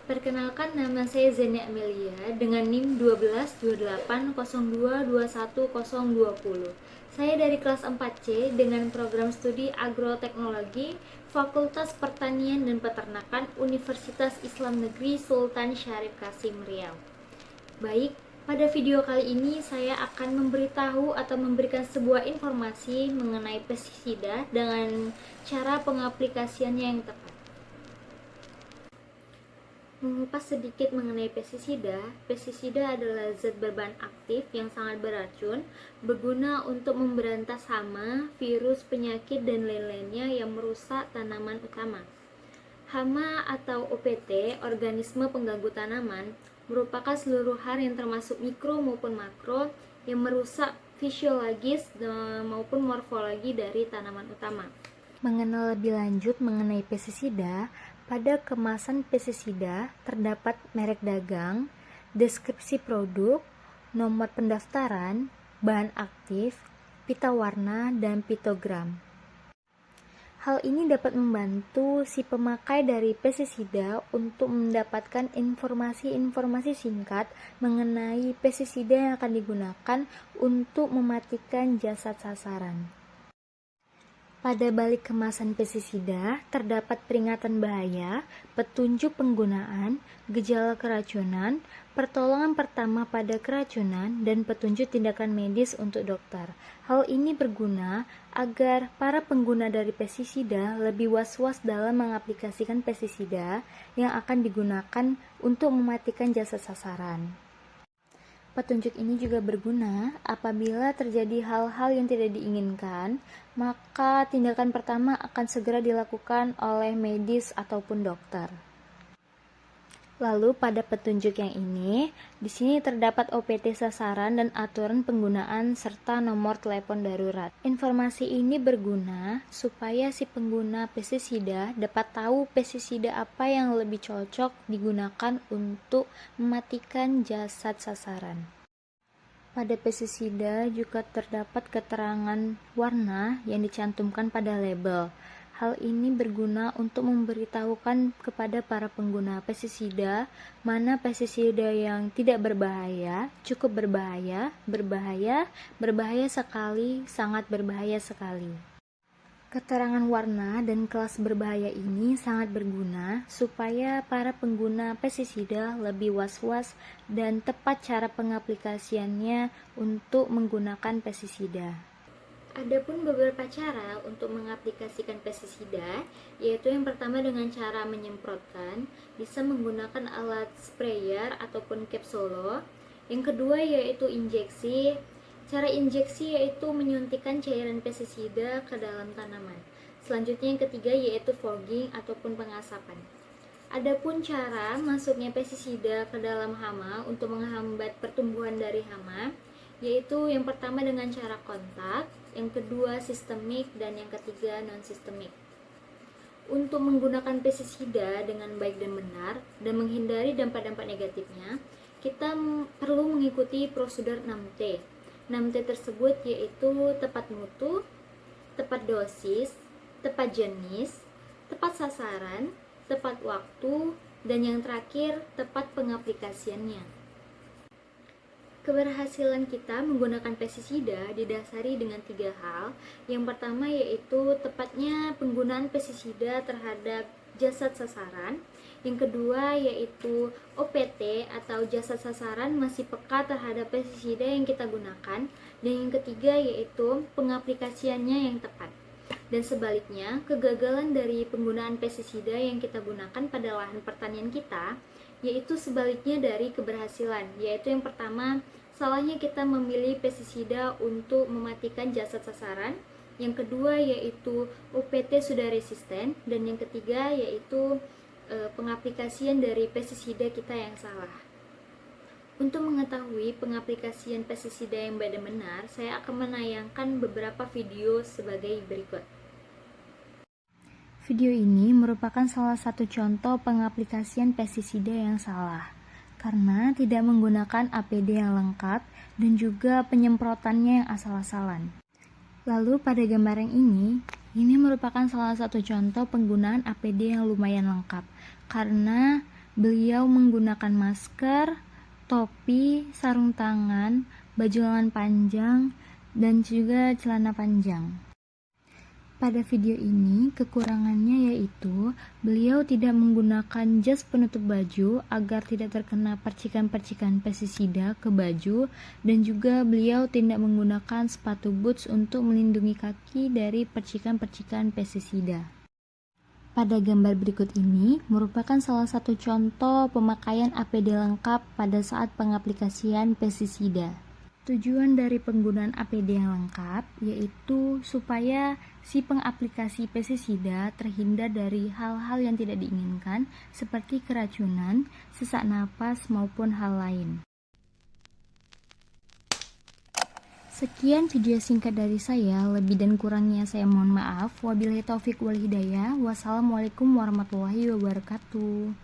Perkenalkan, nama saya Zenia Amelia dengan NIM 122802212020. Saya dari kelas 4C dengan program studi Agroteknologi Fakultas Pertanian dan Peternakan Universitas Islam Negeri Sultan Syarif Kasim Riau. Baik, pada video kali ini saya akan memberitahu atau memberikan sebuah informasi mengenai pestisida dengan cara pengaplikasiannya yang tepat. Mengupas sedikit mengenai pestisida, pestisida adalah zat berbahan aktif yang sangat beracun, berguna untuk memberantas hama, virus, penyakit, dan lain-lainnya yang merusak tanaman utama. Hama atau OPT, organisme pengganggu tanaman, merupakan seluruh hal yang termasuk mikro maupun makro yang merusak fisiologis maupun morfologi dari tanaman utama. Mengenal lebih lanjut mengenai pestisida, pada kemasan pestisida terdapat merek dagang, deskripsi produk, nomor pendaftaran, bahan aktif, pita warna, dan pitogram. Hal ini dapat membantu si pemakai dari pestisida untuk mendapatkan informasi-informasi singkat mengenai pestisida yang akan digunakan untuk mematikan jasad sasaran. Pada balik kemasan pestisida terdapat peringatan bahaya, petunjuk penggunaan, gejala keracunan, pertolongan pertama pada keracunan, dan petunjuk tindakan medis untuk dokter. Hal ini berguna agar para pengguna dari pestisida lebih was-was dalam mengaplikasikan pestisida yang akan digunakan untuk mematikan jasad sasaran. Petunjuk ini juga berguna apabila terjadi hal-hal yang tidak diinginkan, maka tindakan pertama akan segera dilakukan oleh medis ataupun dokter. Lalu pada petunjuk yang ini, di sini terdapat OPT sasaran dan aturan penggunaan serta nomor telepon darurat. Informasi ini berguna supaya si pengguna pestisida dapat tahu pestisida apa yang lebih cocok digunakan untuk mematikan jasad sasaran. Pada pestisida juga terdapat keterangan warna yang dicantumkan pada label. Hal ini berguna untuk memberitahukan kepada para pengguna pestisida mana pestisida yang tidak berbahaya, cukup berbahaya, berbahaya, berbahaya sekali, sangat berbahaya sekali. Keterangan warna dan kelas berbahaya ini sangat berguna supaya para pengguna pestisida lebih was-was dan tepat cara pengaplikasiannya untuk menggunakan pestisida. Adapun beberapa cara untuk mengaplikasikan pestisida, yaitu yang pertama dengan cara menyemprotkan, bisa menggunakan alat sprayer ataupun capsule. Yang kedua yaitu injeksi. Cara injeksi yaitu menyuntikkan cairan pestisida ke dalam tanaman. Selanjutnya yang ketiga yaitu fogging ataupun pengasapan. Adapun cara masuknya pestisida ke dalam hama untuk menghambat pertumbuhan dari hama, yaitu yang pertama dengan cara kontak, yang kedua sistemik, dan yang ketiga non-sistemik. Untuk menggunakan pestisida dengan baik dan benar dan menghindari dampak-dampak negatifnya, kita perlu mengikuti prosedur 6T. 6T tersebut yaitu tepat mutu, tepat dosis, tepat jenis, tepat sasaran, tepat waktu, dan yang terakhir tepat pengaplikasiannya. Keberhasilan kita menggunakan pestisida didasari dengan 3 hal. Yang pertama yaitu tepatnya penggunaan pestisida terhadap jasad sasaran. Yang kedua yaitu OPT atau jasad sasaran masih peka terhadap pestisida yang kita gunakan. Dan yang ketiga yaitu pengaplikasiannya yang tepat. Dan sebaliknya, kegagalan dari penggunaan pestisida yang kita gunakan pada lahan pertanian kita yaitu sebaliknya dari keberhasilan, yaitu yang pertama, salahnya kita memilih pestisida untuk mematikan jasad sasaran. Yang kedua yaitu OPT sudah resisten, dan yang ketiga yaitu pengaplikasian dari pestisida kita yang salah. Untuk mengetahui pengaplikasian pestisida yang baik dan benar, saya akan menayangkan beberapa video sebagai berikut. Video ini merupakan salah satu contoh pengaplikasian pestisida yang salah, karena tidak menggunakan APD yang lengkap dan juga penyemprotannya yang asal-asalan. Lalu pada gambar yang ini merupakan salah satu contoh penggunaan APD yang lumayan lengkap, karena Beliau menggunakan masker, topi, sarung tangan, baju lengan panjang, dan juga celana panjang. Pada video ini, kekurangannya yaitu beliau tidak menggunakan jas penutup baju agar tidak terkena percikan-percikan pestisida ke baju, dan juga beliau tidak menggunakan sepatu boots untuk melindungi kaki dari percikan-percikan pestisida. Pada gambar berikut ini merupakan salah satu contoh pemakaian APD lengkap pada saat pengaplikasian pestisida. Tujuan dari penggunaan APD yang lengkap yaitu supaya si pengaplikasi pestisida terhindar dari hal-hal yang tidak diinginkan seperti keracunan, sesak napas, maupun hal lain. Sekian video singkat dari saya, lebih dan kurangnya saya mohon maaf. Wabillahi taufik wal hidayah. Wassalamualaikum warahmatullahi wabarakatuh.